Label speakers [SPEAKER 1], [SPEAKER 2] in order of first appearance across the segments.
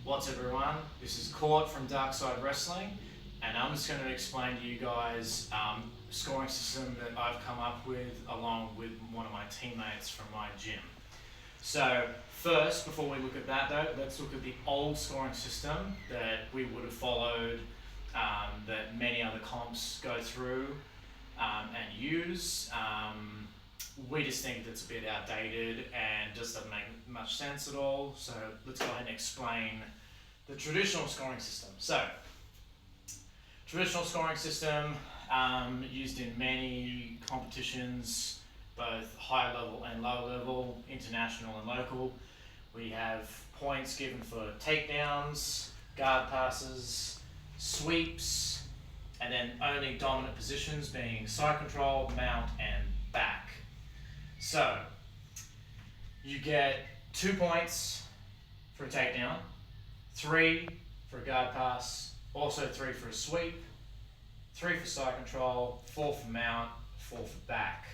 [SPEAKER 1] What's up everyone, this is Court from Darkside Wrestling and I'm just going to explain to you guys scoring system that I've come up with along with one of my teammates from my gym. So first, before we look at that though, let's look at the old scoring system that we would have followed, that many other comps go through and use. We just think that's a bit outdated and just doesn't make much sense at all. So let's go ahead and explain the traditional scoring system. So, traditional scoring system used in many competitions, both high level and low level, international and local. We have points given for takedowns, guard passes, sweeps, and then only dominant positions being side control, mount, and back. So, you get 2 points for a takedown, 3 for a guard pass, also 3 for a sweep, 3 for side control, 4 for mount, 4 for back.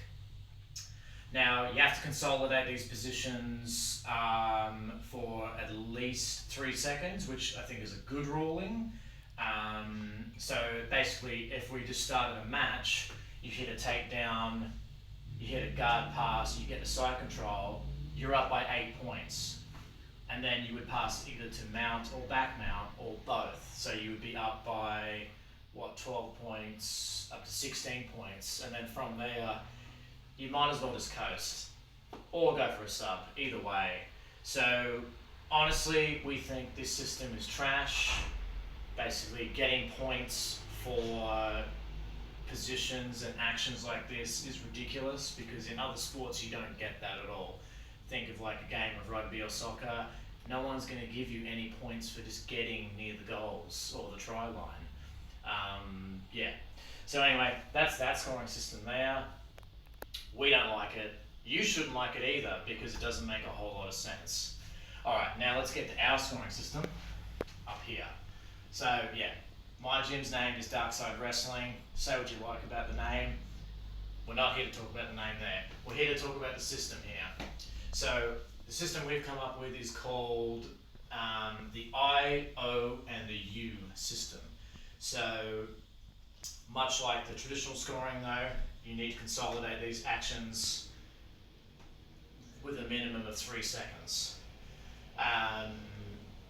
[SPEAKER 1] Now, you have to consolidate these positions for at least 3 seconds, which I think is a good ruling. So basically, if we just started a match, you hit a takedown, you hit a guard pass, you get the side control, you're up by 8 points. And then you would pass either to mount or back mount or both. So you would be up by, 12 points, up to 16 points. And then from there, you might as well just coast or go for a sub, either way. So honestly, we think this system is trash. Basically, getting points for positions and actions like this is ridiculous because in other sports you don't get that at all. Think of like a game of rugby or soccer, no one's going to give you any points for just getting near the goals or the try line. So anyway, that's that scoring system there. We don't like it. You shouldn't like it either because it doesn't make a whole lot of sense. Alright, now let's get to our scoring system up here. So yeah, my gym's name is Darkside Wrestling. Say what you like about the name. We're not here to talk about the name there. We're here to talk about the system here. So the system we've come up with is called the I.O.U and the U system. So much like the traditional scoring though, you need to consolidate these actions with a minimum of 3 seconds.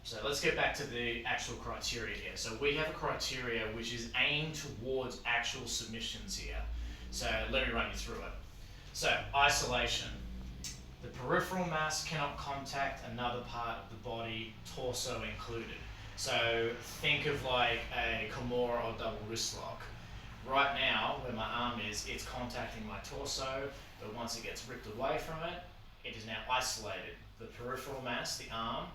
[SPEAKER 1] So let's get back to the actual criteria here. So we have a criteria which is aimed towards actual submissions here. So let me run you through it. So isolation. The peripheral mass cannot contact another part of the body, torso included. So think of like a Kimura or double wrist lock. Right now, where my arm is, it's contacting my torso, but once it gets ripped away from it, it is now isolated. The peripheral mass, the arm,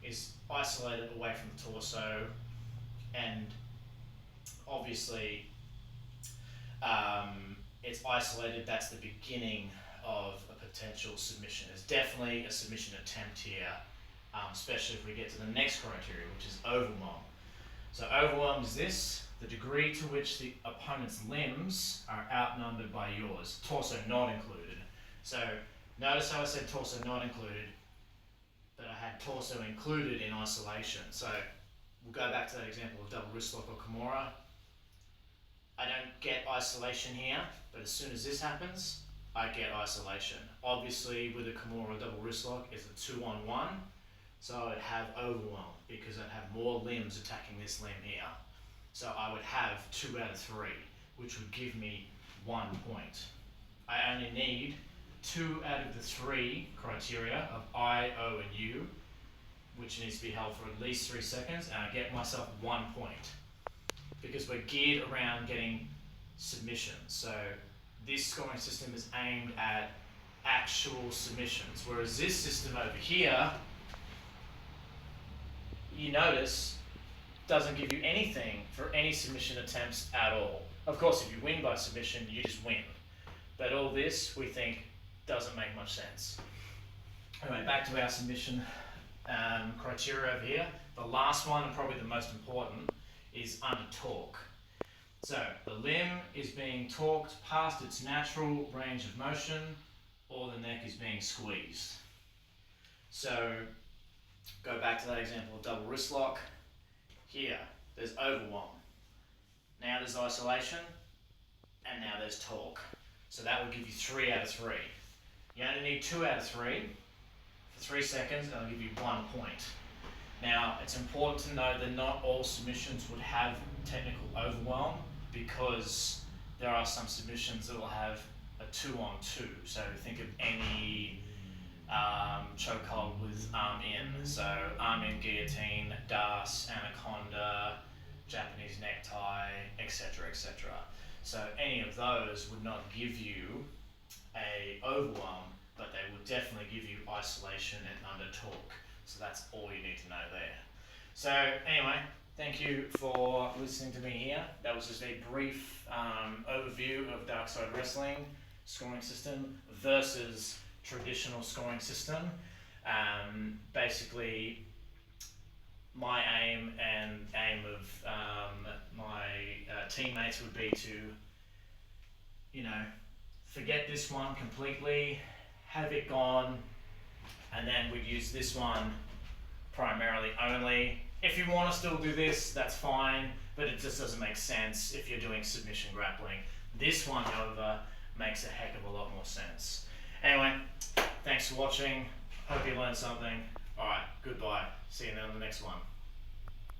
[SPEAKER 1] is isolated away from the torso, and obviously it's isolated. That's the beginning of a potential submission. It's definitely a submission attempt here, especially if we get to the next criteria, which is overwhelm. So overwhelm is this: the degree to which the opponent's limbs are outnumbered by yours, torso not included. So notice how I said torso not included, but I had torso included in isolation. So we'll go back to that example of double wrist lock or Kimura. I don't get isolation here, but as soon as this happens, I get isolation. Obviously, with a Kimura double wrist lock, it's a 2-on-1, so I'd have overwhelm because I'd have more limbs attacking this limb here. So I would have 2 out of 3, which would give me 1 point. I only need 2 out of the 3 criteria of I, O, and U, which needs to be held for at least 3 seconds, and I get myself 1 point. Because we're geared around getting submissions. So this scoring system is aimed at actual submissions, whereas this system over here, you notice, doesn't give you anything for any submission attempts at all. Of course, if you win by submission, you just win. But all this, we think, doesn't make much sense. Anyway, back to our submission criteria over here. The last one, and probably the most important, is under torque. So the limb is being torqued past its natural range of motion, or the neck is being squeezed. So Go back to that example of double wrist lock. Here, there's overwhelm. Now there's isolation, and now there's torque. So that will give you 3 out of 3. You only need 2 out of 3 for 3 seconds, and I'll give you 1 point. Now, it's important to know that not all submissions would have technical overwhelm, because there are some submissions that will have a 2-on-2. So think of any chokehold with arm in. So arm in guillotine, das, anaconda, Japanese necktie, etc., etc. So any of those would not give you a overwhelm, but they would definitely give you isolation and under torque. So that's all you need to know there. So anyway, thank you for listening to me here. That was just a brief overview of Darkside Wrestling scoring system versus traditional scoring system. Basically, my aim and aim of my teammates would be to, forget this one completely, have it gone, and then we'd use this one primarily only. If you want to still do this, that's fine, but it just doesn't make sense if you're doing submission grappling. This one, however, makes a heck of a lot more sense. Anyway, thanks for watching. Hope you learned something. Alright, goodbye. See you on the next one.